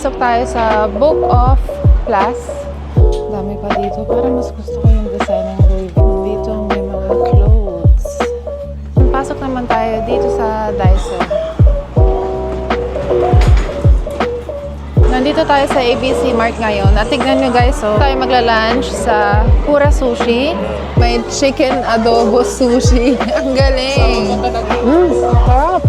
Pasok tayo sa Book of Plus. Dami pa dito. Parang mas gusto ko yung design ng Louis Vuitton. Dito may mga clothes. Pasok naman tayo dito sa Dyson. Nandito tayo sa ABC Mart ngayon. At tignan nyo guys, so tayo magla-lunch sa Kura Sushi. May chicken adobo sushi. Ang galing! Sarap!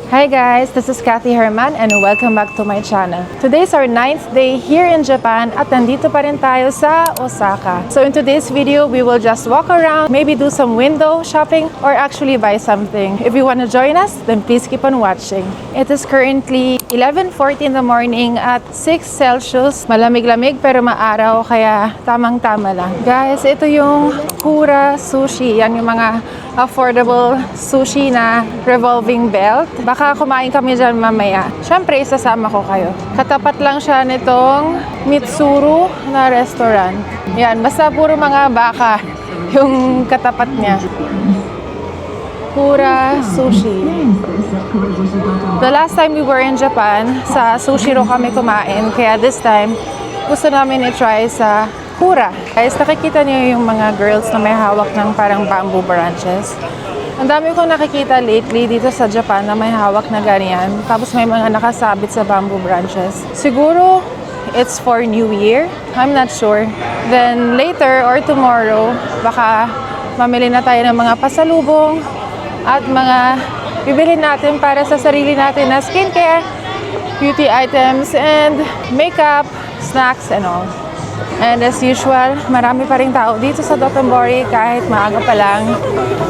Hi guys, this is Kathy Herman and welcome back to my channel. Today's our 9th day here in Japan at nandito pa rin tayo sa Osaka. So in today's video, we will just walk around, maybe do some window shopping or actually buy something. If you want to join us, then please keep on watching. It is currently 11:40 in the morning at 6 Celsius. Malamig-lamig pero maaraw kaya tamang-tama lang. Guys, ito yung Kura Sushi. Yan yung mga affordable sushi na revolving belt. Baka kumain kami dyan mamaya. Siyempre, isasama ko kayo. Katapat lang siya nitong Mitsuru na restaurant. Yan, basta puro mga baka yung katapat niya. Kura Sushi. The last time we were in Japan, sa Sushiro kami kumain. Kaya this time, gusto namin i-try sa Kura. Guys, nakikita niyo yung mga girls na may hawak ng parang bamboo branches. Ang dami kong nakikita lately dito sa Japan na may hawak na ganyan. Tapos may mga nakasabit sa bamboo branches. Siguro, it's for New Year. I'm not sure. Then later or tomorrow, baka mamili na tayo ng mga pasalubong at mga bibilhin natin para sa sarili natin na skincare, beauty items, and makeup, snacks, and all. And as usual, marami pa rin tao dito sa Dotonbori kahit maaga pa lang.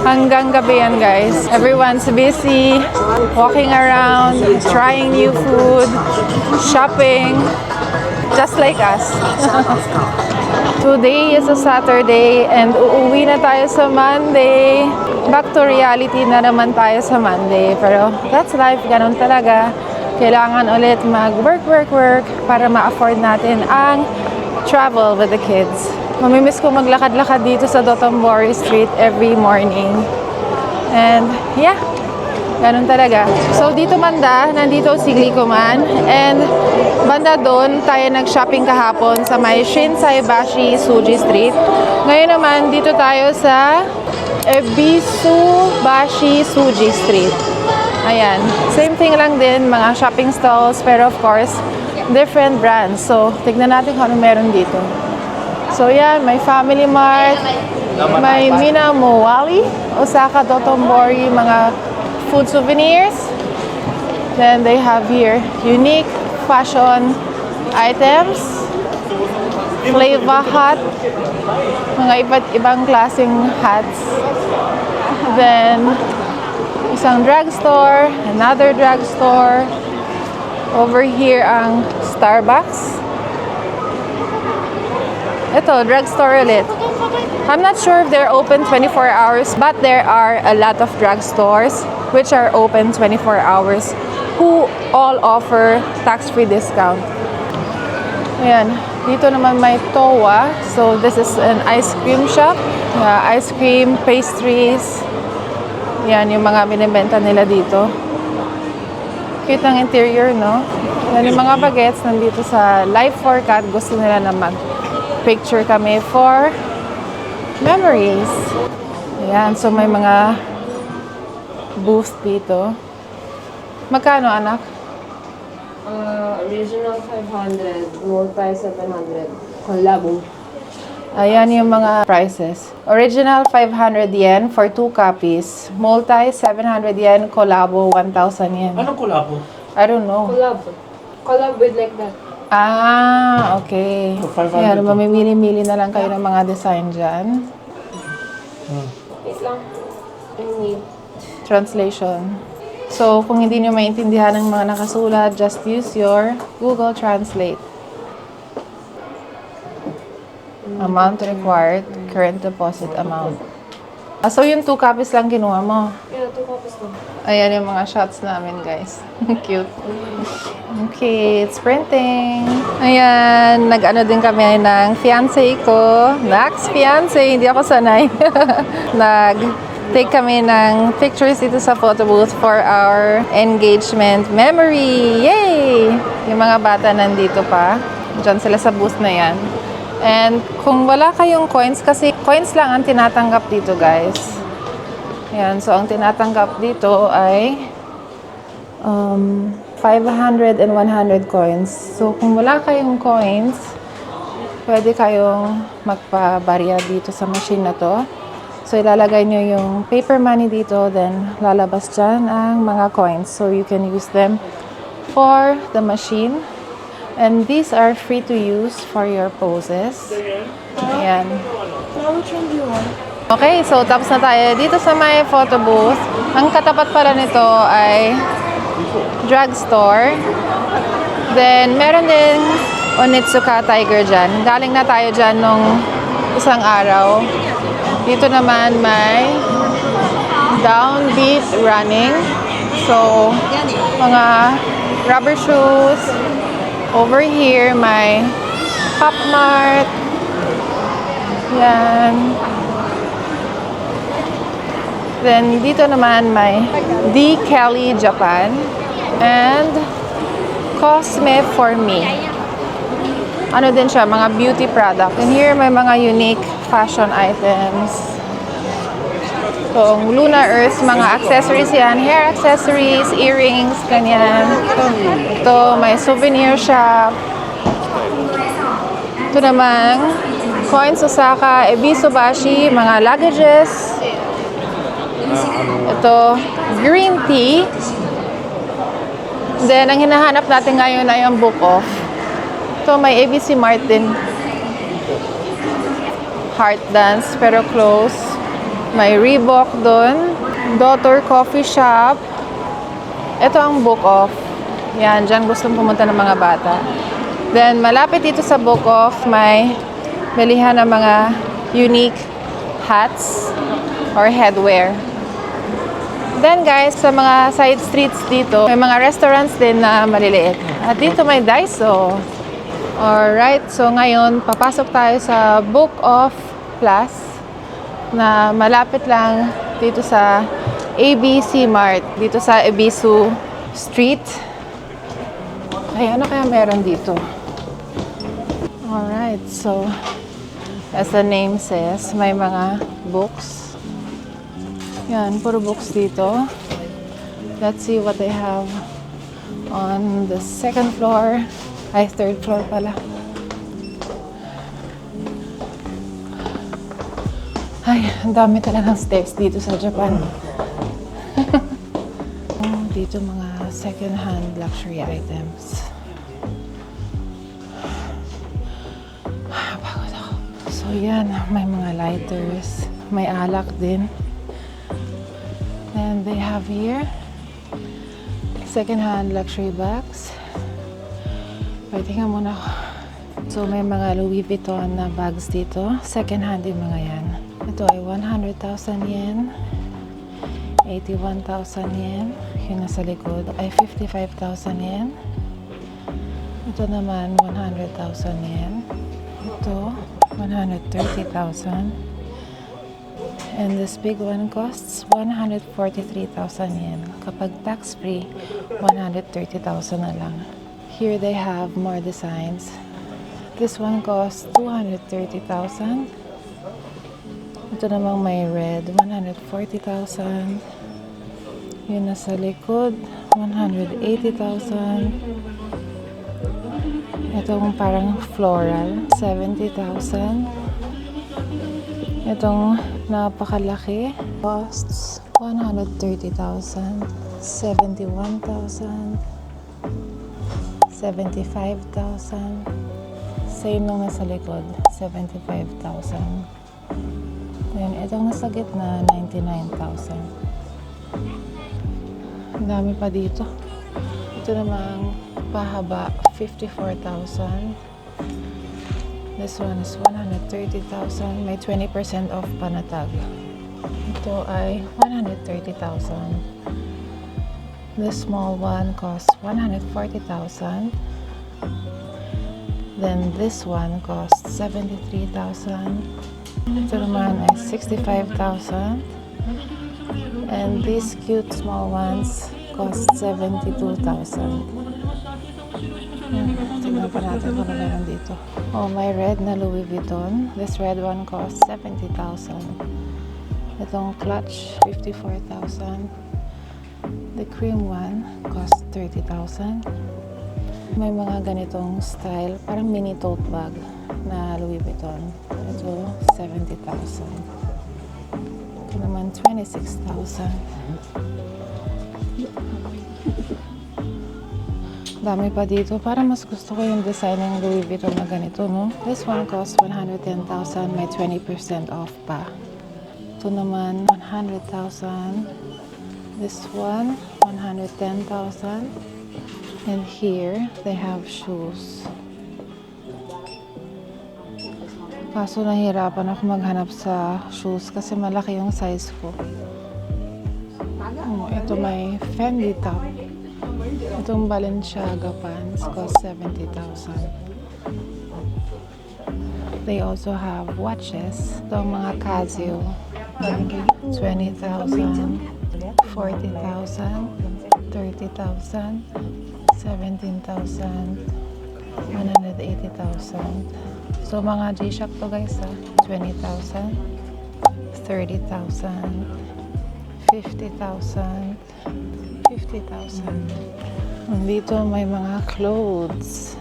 Hanggang gabi yan guys. Everyone's busy, walking around, trying new food, shopping, just like us. Today is a Saturday and uuwi na tayo sa Monday. Back to reality na naman tayo sa Monday. Pero that's life, ganun talaga. Kailangan ulit mag-work para ma-afford natin ang travel with the kids. Mamimiss ko maglakad-lakad dito sa Dotonbori Street every morning. And yeah, ganun talaga. So dito banda, nandito si Glicoman. And banda doon, tayo nag-shopping kahapon sa may Shinsaibashi Suji Street. Ngayon naman, dito tayo sa Ebisubashi Suji Street. Ayan, same thing lang din, mga shopping stalls, pero of course, different brands. So, tignan natin kung ano meron dito. So, yan, may Family Mart, may Minamowali, Osaka, Dotonbori, mga food souvenirs. Then, they have here unique fashion items, Flava hat, mga iba't ibang klaseng hats. Then, isang drugstore, another drugstore. Over here ang Starbucks. Ito, drugstore ulit. I'm not sure if they're open 24 hours, but there are a lot of drugstores which are open 24 hours who all offer tax-free discount. Ayan, dito naman may Towa. So this is an ice cream shop. Ice cream, pastries. Yan yung mga binibenta nila dito. Cute ng interior, no? Yan yung mga bagets nandito sa Life for Cat. Gusto nila na mag-picture kami for memories. Ayan, so may mga booth dito. Magkano, anak? Original 500, multi 700, collabo. Ayan yung mga prices. Original 500 yen for 2 copies. Multi 700 yen, collabo 1,000 yen. Anong collabo? I don't know. Collab with like that. Ah, okay. So, 500 Ayan, to. mamimili-mili na lang kayo ng mga design dyan. Wait lang. I need. Translation. So, kung hindi nyo maintindihan ng mga nakasulat, just use your Google Translate. Amount required, current deposit amount. So, yung 2 copies lang kinuha mo. Yeah, 2 copies lang. Ayan yung mga shots namin, guys. Cute. Okay, it's printing. Ayan, nag-ano din kami ng fiancé ko. Nax, fiancé, hindi ako sanay. take kami ng pictures dito sa photo booth for our engagement memory. Yay! Yung mga bata nandito pa. Diyan sila sa booth na yan. And kung wala kayong coins, kasi coins lang ang tinatanggap dito, guys. Ayan, so ang tinatanggap dito ay 500 and 100 coins. So kung wala kayong coins, pwede kayong magpabarya dito sa machine na to. So, ilalagay nyo yung paper money dito, then lalabas dyan ang mga coins. So, you can use them for the machine. And these are free to use for your poses. Ayan. Okay, so tapos na tayo dito sa may photo booth. Ang katapat pala nito ay drugstore. Then, meron din Onitsuka Tiger dyan. Galing na tayo dyan nung isang araw. Dito naman may downbeat running. So, mga rubber shoes. Over here, may Pop Mart. Yan. Then, dito naman may D. Kelly Japan. And Cosme for Me. Ano din siya, mga beauty product. And here, may mga unique fashion items. So, Luna Earth, mga accessories yan. Hair accessories, earrings, ganyan. Ito, may souvenir shop. Ito naman, Coins Osaka, Ebisu-bashi, mga luggages. Ito, green tea. Then, ang hinahanap natin ngayon ay ang book off. Ito, may ABC Mart din. Heart Dance, pero close. May Reebok doon. Daughter Coffee Shop. Ito ang book off. Yan, dyan gustong pumunta ng mga bata. Then, malapit dito sa book off, may bilihan ng mga unique hats or headwear. Then guys, sa mga side streets dito, may mga restaurants din na maliliit. At dito may Daiso. Alright, so ngayon, papasok tayo sa Book Off Plus na malapit lang dito sa ABC Mart, dito sa Ebisu Street. Ay, ano kaya meron dito? Alright, so as the name says, may mga books. Yan, puro books dito. Let's see what they have on the second floor. Ay, third floor pala. Ay, ang dami talagang steps dito sa Japan. Dito mga second-hand luxury items. Pagod ako. So yan, may mga lighters. May alak din. And they have here second-hand luxury bags. Pwede nga muna ako. So may mga Louis Vuitton na bags dito. Second-hand yung mga yan. Ito ay 100,000 yen. 81,000 yen. Yung nasa likod ay 55,000 yen. Ito naman 100,000 yen. Ito 130,000. And this big one costs 143,000 yen. Kapag tax-free, 130,000 na lang. Here they have more designs. This one costs 230,000. Ito namang may red, 140,000. Yun nasa likod, 180,000. Itong parang floral, 70,000. Itong napakalaki, costs 130,000, 71,000, 75,000. Same nung nasa likod, 75,000. Then, itong nasa gitna, 99,000. Ang dami pa dito. Ito namang pahaba, 54,000. This one is 130,000. May 20% off panatag. Ito ay 130,000. This small one costs 140,000. Then this one costs 73,000. Ito naman ay 65,000. And these cute small ones cost 72,000. Tingnan pa natin kung ano meron dito. Oh, my red na Louis Vuitton. This red one costs 70,000. Itong clutch, 54,000. The cream one costs 30,000. May mga ganitong style, parang mini tote bag na Louis Vuitton. Ito, 70,000. Ito naman, 26,000. Dami pa dito. Parang mas gusto ko yung design ng Louis Vuitton na ganito, no? This one costs 110,000. May 20% off pa. Ito naman, 100,000. This one, 110,000. And here, they have shoes. Kaso nahihirapan ako maghanap sa shoes kasi malaki yung size ko. Ito may Fendi top. Itong Balenciaga pants cost 70,000. They also have watches. Itong mga Casio, 20,000, 40,000, 30,000, 17,000, 180,000. So mga G-Shock to guys, 20,000, 30,000, 50,000, 50,000. Dito may mga clothes.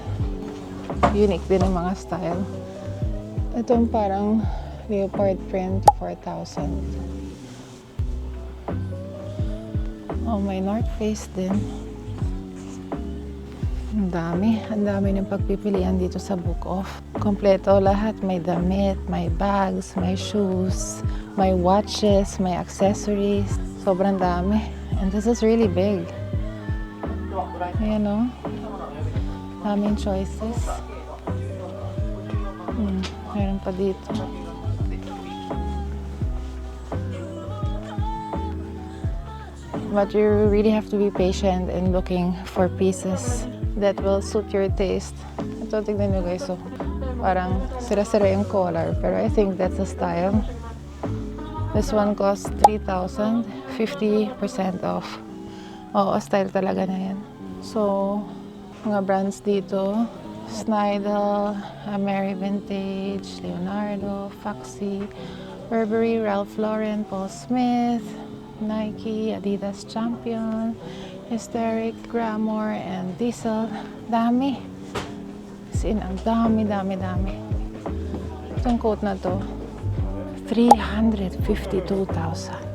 Unique din ang mga style. Itong parang leopard print, 4,000. Oh, may North Face din. Ang dami ng pagpipilian dito sa Book Off. Kompleto lahat, may damit, may bags, may shoes, may watches, may accessories. Sobrang dami. And this is really big. Ayan o. Daming choices. Meron pa dito. But you really have to be patient in looking for pieces that will suit your taste. Ito, tignan nyo guys. So, parang sira-sira yung collar. Pero I think that's a style. This one costs 3,000. 50% off. Oo, style talaga na yan. So, mga brands dito. Snidel, Mary Vintage, Leonardo, Foxy, Burberry, Ralph Lauren, Paul Smith, Nike, Adidas Champion, Hysteric, Grammar, and Diesel. Dami. Sin, ang dami. Itong coat na to, 352,000.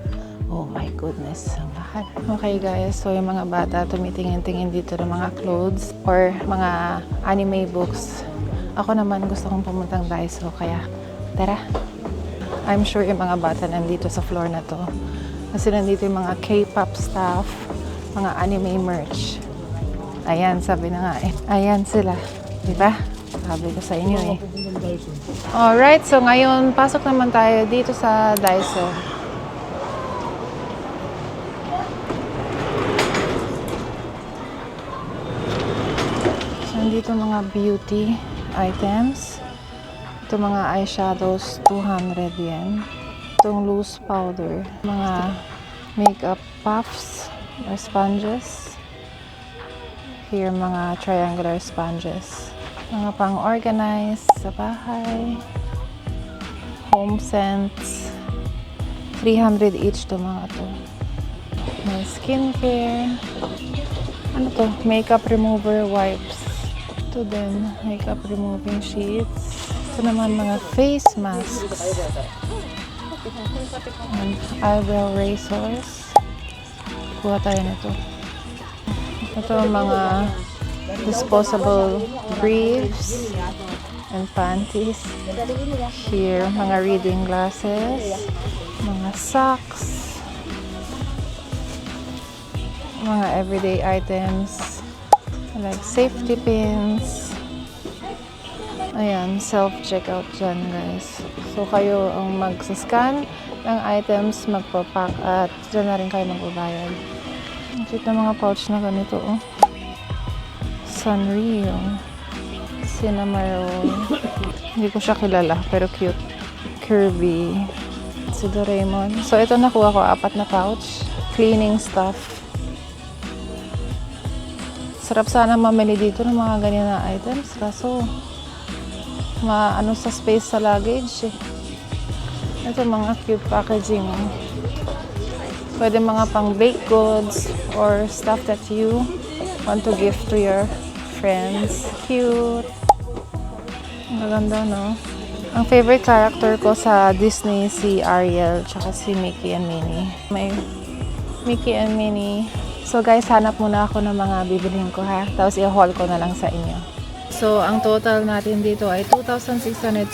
Oh my goodness, ang mahal. Okay guys, so yung mga bata tumitingin-tingin dito ng mga clothes or mga anime books. Ako naman gusto kong pumuntang Daiso, kaya tara. I'm sure yung mga bata nandito sa floor na to. Kasi nandito yung mga K-pop stuff, mga anime merch. Ayan, sabi na nga eh. Ayan sila. Diba? Sabi ko sa inyo eh. Alright, so ngayon pasok naman tayo dito sa Daiso. Dito mga beauty items. Ito mga eyeshadows, 200 yen. Itong loose powder. Mga makeup puffs or sponges. Here, mga triangular sponges. Mga pang-organize sa bahay. Home scents. 300 each to mga to. May skincare. Ano to? Makeup remover wipes. Ito din, makeup removing sheets. Ito naman mga face masks. And eyebrow razors. Kuha tayo nito. Ito mga disposable briefs and panties. Here, mga reading glasses. Mga socks. Mga everyday items. Like safety pins. Ayan, self-checkout dyan guys. So kayo ang magsascan ng items, magpapack at dyan na rin kayo magbabayad. Ang cute na mga pouch na ganito oh. Sanrio. Cinnamon. Hindi ko siya kilala pero cute. Kirby. si Doraemon. So, ito nakuha ko, 4 na pouch. Cleaning stuff. Sarap sana mamili dito ng mga ganyan na items. Kaso, maano sa space sa luggage eh. Ito mga cute packaging. Pwede mga pang baked goods or stuff that you want to give to your friends. Cute. Maganda, no? Ang favorite character ko sa Disney si Ariel tsaka si Mickey and Minnie. May Mickey and Minnie. So guys, hanap muna ako ng mga bibilhin ko ha. Tapos i-haul ko na lang sa inyo. So ang total natin dito ay 2,624.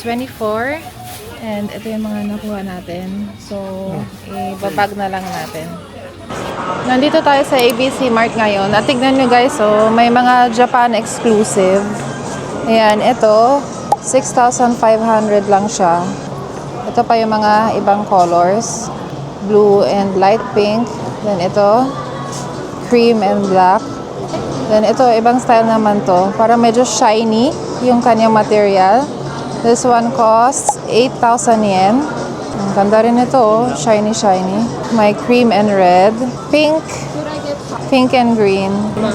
And ito yung mga nakuha natin. So ibabag na lang natin. Nandito tayo sa ABC Mart ngayon. At tignan nyo guys, so may mga Japan exclusive. Ayan, ito 6,500 lang siya. Ito pa yung mga ibang colors. Blue and light pink. Then ito, cream and black. Then ito, ibang style naman to. Para medyo shiny yung kanyang material. This one costs 8,000 yen. Ang ganda rin ito, oh. Shiny, shiny. May cream and red. Pink. Pink and green.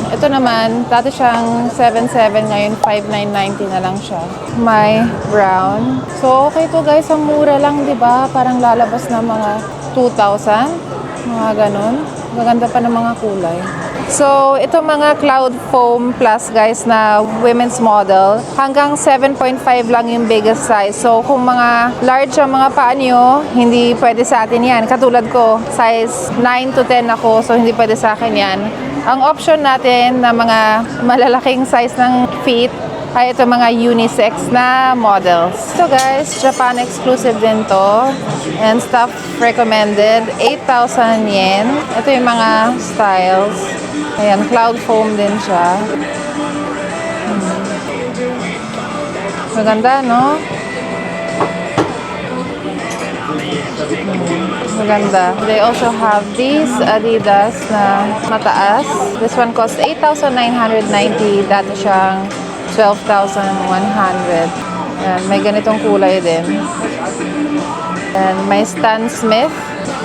Ito naman, dati siyang 7,700, ngayon 5,990 na lang siya. May brown. So, okay to guys, ang mura lang, di ba? Parang lalabas na mga 2,000. Mga ganun. Maganda pa ng mga kulay. So, ito mga Cloud Foam Plus guys na women's model. Hanggang 7.5 lang yung biggest size. So, kung mga large ang mga paa nyo, hindi pwede sa atin yan. Katulad ko, size 9 to 10 ako. So, hindi pwede sa akin yan. Ang option natin na mga malalaking size ng feet ay ito mga unisex na models. So guys, Japan exclusive din to. And stuff recommended. 8,000 yen. Ito yung mga styles. Ayan, cloud foam din siya. Maganda, no? Maganda. They also have these Adidas na mataas. This one costs 8,990. Dati siyang 12,100. Ayan, may ganitong kulay din. And may Stan Smith,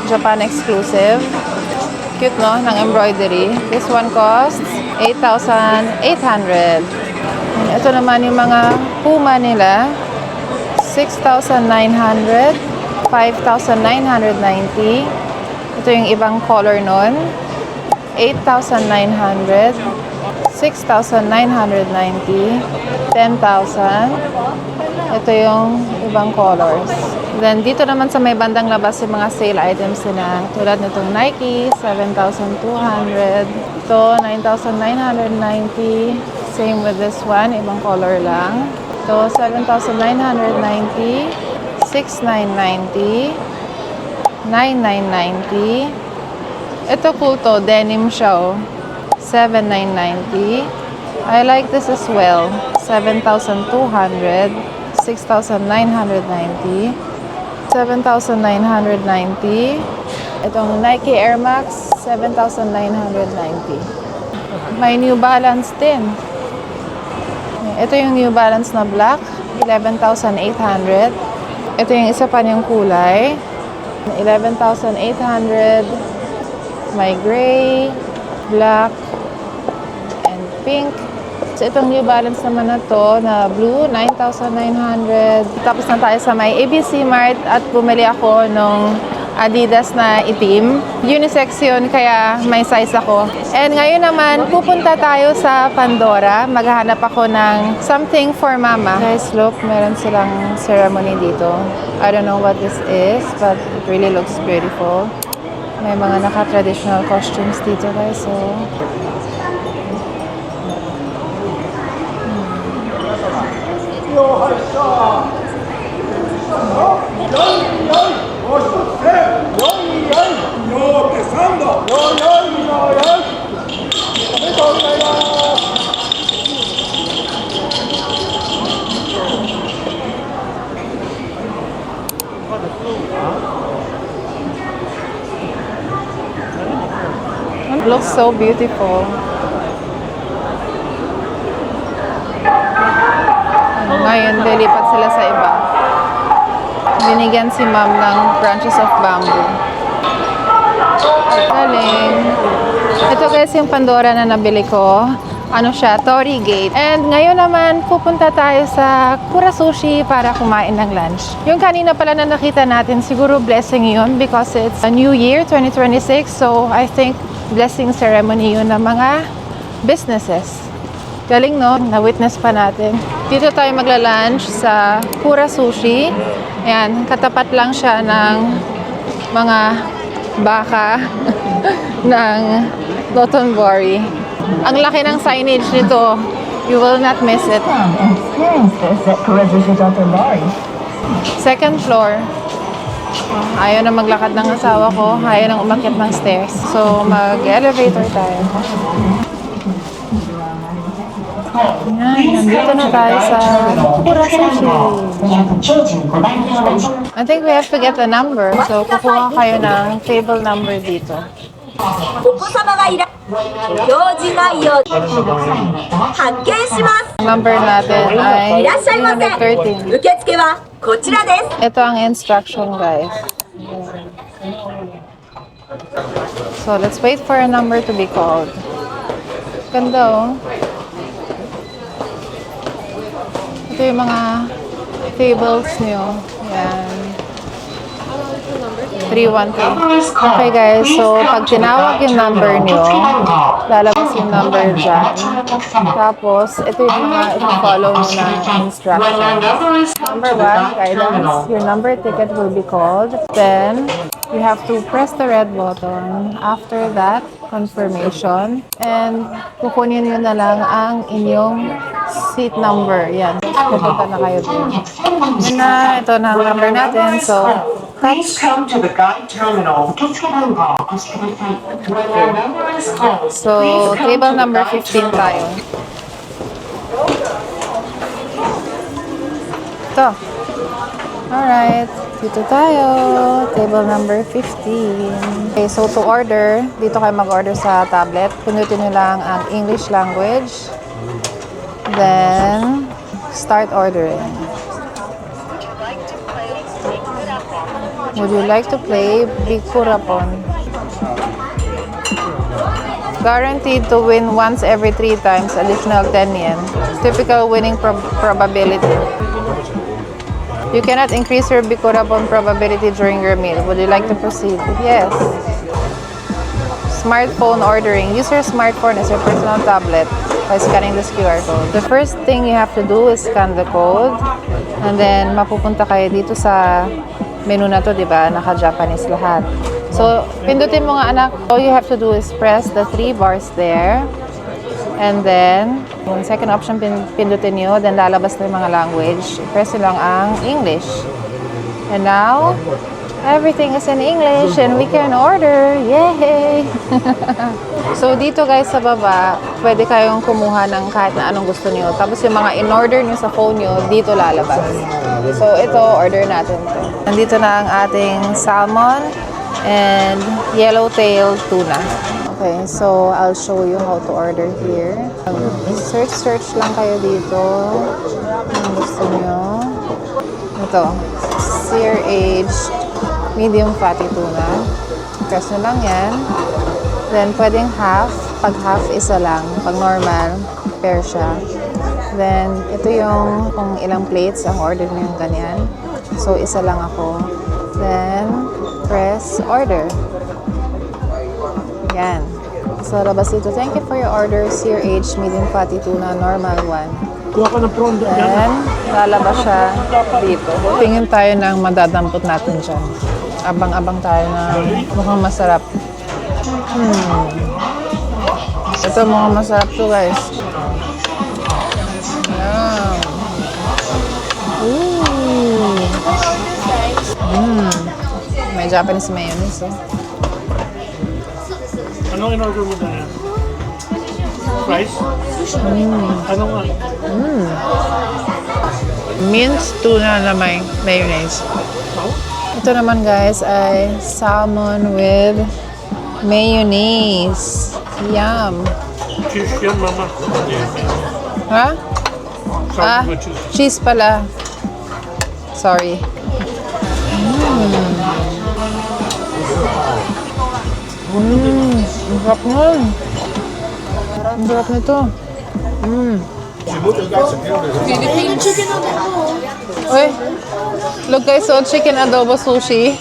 Japan exclusive. Cute, no? Ng embroidery. This one costs 8,800. Ito naman yung mga Puma nila. 6,900. 5,990. Ito yung ibang color nun. 8,900. 6,990, 10,000. Ito yung ibang colors. Then, dito naman sa may bandang labas yung mga sale items nila. Tulad nitong Nike, 7,200. Ito, 9,990. Same with this one, ibang color lang. Ito, 7,990, 6,990, 9,990. Ito cool to, denim siya, oh. 7,990. I like this as well. 7,200. 6,990. 7,990. Itong Nike Air Max, 7,990. May New Balance din. Ito yung New Balance na black, 11,800. Ito yung isa pa niyang kulay, 11,800. May gray, black, and pink. So, itong New Balance naman na to, na blue, 9,900. Tapos na tayo sa may ABC Mart at bumili ako nung Adidas na itim. Unisex yun, kaya may size ako. And ngayon naman, pupunta tayo sa Pandora. Maghahanap ako ng something for mama. Guys, look, meron silang ceremony dito. I don't know what this is, but it really looks beautiful. May mga naka-traditional costumes dito, guys. So, it looks so beautiful. Ngayon, lilipat sila sa iba. Binigyan si ma'am ng branches of bamboo. Galing. Ito guys yung Pandora na nabili ko. Ano siya? Torii Gate. And ngayon naman, pupunta tayo sa Kura Sushi para kumain ng lunch. Yung kanina pala na nakita natin, siguro blessing yun because it's a new year, 2026. So, I think blessing ceremony yun ng mga businesses. Galing no? Na-witness pa natin. Dito tayo magla-lunch sa Kura Sushi. Ayan, katapat lang siya ng mga baka ng Dotonbori. Ang laki ng signage nito. You will not miss it. Experience this at Kurazushi Dotonbori. Second floor. Ayaw na maglakad ng asawa ko. Ayaw nang umakyat ng stairs. So, mag-elevator tayo. Yan, nandito na tayo sa Kura Sushi. I think we have to get a number. So, kukuha kayo ng table number dito. お子様がいら表示内容発見します Number natin ay いらっしゃいませ313. 受付はこちらです Ito ang instruction, guys. So, let's wait for a number to be called. Ganda, oh. Ito yung mga tables nyo. Yan. 313. Okay, guys. So, pag tinawag yung number nyo, lalabas yung number dyan. Tapos, ito yung mga i-follow nyo na instructions. Number 1, guidance. Your number ticket will be called. Then, you have to press the red button. After that, confirmation. And, kukunin nyo na lang ang inyong seat number. Yan. Pupunta na kayo doon. Yan na. Ito na ang number natin. So, Please come to the guide terminal. 受付番号をお越しください。When your number is called, so please come table to the number guide 15 terminal. tayo. Ito. Alright. Dito tayo. Table number 15. Okay, so to order, dito kayo mag-order sa tablet. Pinutin nyo lang ang English language. Then, start ordering. Would you like to play Bikurapon? Guaranteed to win once every 3 times, additional 10 yen. Typical winning probability. You cannot increase your Bikurapon probability during your meal. Would you like to proceed? Yes. Smartphone ordering. Use your smartphone as your personal tablet by scanning this QR code. The first thing you have to do is scan the code. And then, mapupunta kayo dito sa menu na to, di ba? Naka-Japanese lahat. So, pindutin mo nga, anak. All you have to do is press the 3 bars there. And then, yung second option, pindutin nyo. Then, lalabas na yung mga language. Press nyo lang ang English. And now, everything is in English and we can order. Yay! So, dito guys sa baba, pwede kayong kumuha ng kahit na anong gusto niyo. Tapos yung mga in-order niyo sa phone niyo, dito lalabas. So, ito, order natin to. Nandito na ang ating salmon and yellowtail tuna. Okay, so I'll show you how to order here. Search lang kayo dito. Anong gusto niyo. Ito, sear-aged medium fatty tuna. Press nyo lang yan. Then, pwedeng half. Pag half, isa lang. Pag normal, pair siya. Then, ito yung kung ilang plates ang order nyo yung ganyan. So, isa lang ako. Then, press order. Yan. So, labas dito. Thank you for your order. Sear-aged medium fatty tuna, normal one. Then, lalabas siya dito. Tingin tayo ng madadampot natin dyan. Abang-abang tayo na mukhang masarap. Ito mukhang masarap to, guys. Yan. Ooh. May Japanese mayonnaise, oh. Anong in-order mo na yan? Rice? Anong ano? Minced tuna na may mayonnaise. Ito naman guys ay salmon with mayonnaise. Yum! Cheese yan, mama. Ha? Salmon with cheese. Cheese pala. Sorry. Ang sarap nun. Ang sarap nito. Uy, look guys, so chicken adobo sushi.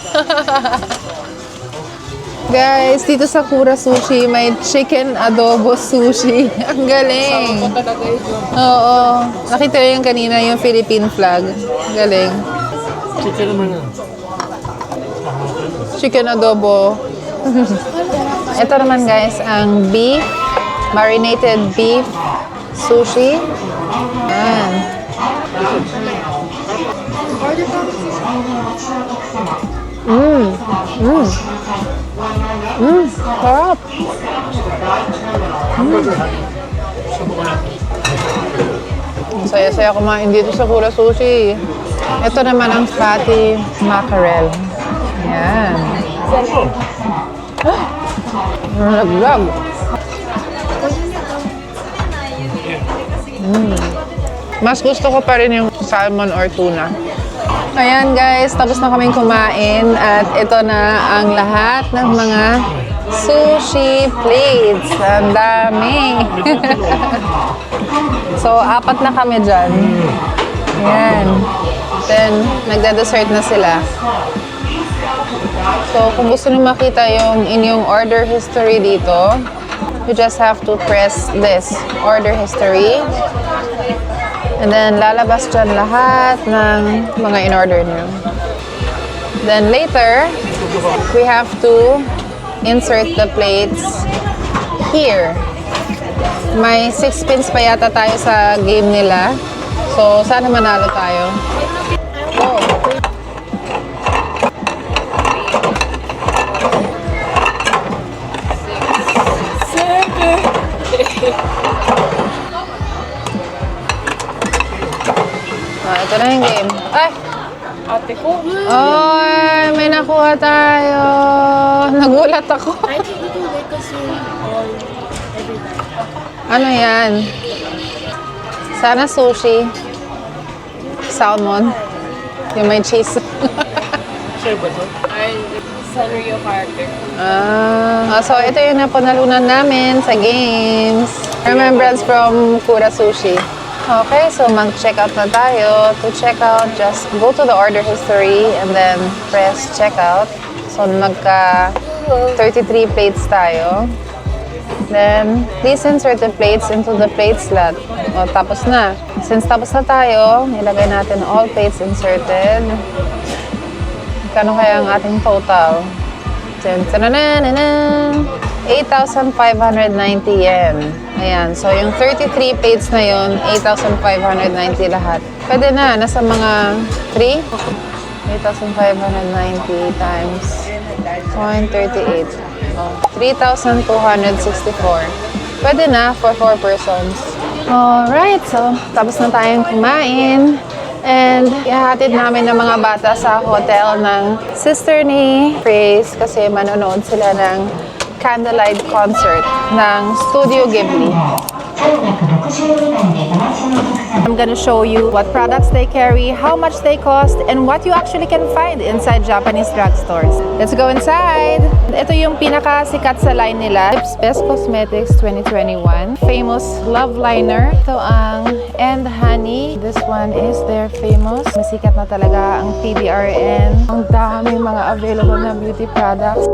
Guys, dito sa Kura Sushi, may chicken adobo sushi. Ang galing. Oo. Nakita yung kanina, yung Philippine flag. Galing. Chicken naman yan. Chicken adobo. Ito naman guys, ang beef, marinated beef sushi. Ayan. Sarap. Saya-saya kumain dito sa Kura Sushi. Ito naman ang fatty mackerel. Ayan. Nalaglag. Mas gusto ko pa rin yung salmon or tuna. Ayan guys, tapos na kaming kumain at ito na ang lahat ng mga sushi plates. Ang dami. So, 4 na kami dyan. Ayan. Then, nagda-dessert na sila. So, kung gusto nyo makita yung inyong order history dito, you just have to press this, order history. And then, lalabas dyan lahat ng mga in-order nyo. Then, later, we have to insert the plates here. May 6 spins pa yata tayo sa game nila. So, sana manalo tayo. Oh. Ito na yung game. Ay! Ate ko. Ay, may nakuha tayo. Nagulat ako. I think it will make us all every time. Ano yan? Sana sushi. Salmon. Yung may cheese. Sure ba ito? Sanrio character. So ito yung napanalunan namin sa games. Remembrance from Kura Sushi. Okay, so mag-check out na tayo. To check out, just go to the order history and then press check out. So magka 33 plates tayo. Then, please insert the plates into the plate slot. O, tapos na. Since tapos na tayo, ilagay natin all plates inserted. Kano kaya ang ating total? 8,590 yen. Ayan. So, yung 33 plates na yun, 8,590 lahat. Pwede na. Nasa mga 3? 8,590 times 0.38. Oh, 3,264. Pwede na for 4 persons. Alright. So, tapos na tayong kumain. And ihahatid namin ng mga bata sa hotel ng sister ni Grace kasi manonood sila ng candlelight concert ng Studio Ghibli. I'm gonna show you what products they carry, how much they cost, and what you actually can find inside Japanese drugstores. Let's go inside! Ito yung pinakasikat sa line nila, Lips Best Cosmetics 2021. Famous Love Liner. Ito ang And Honey. This one is their famous. Masikat na talaga ang PBRN. Ang daming mga available na beauty products.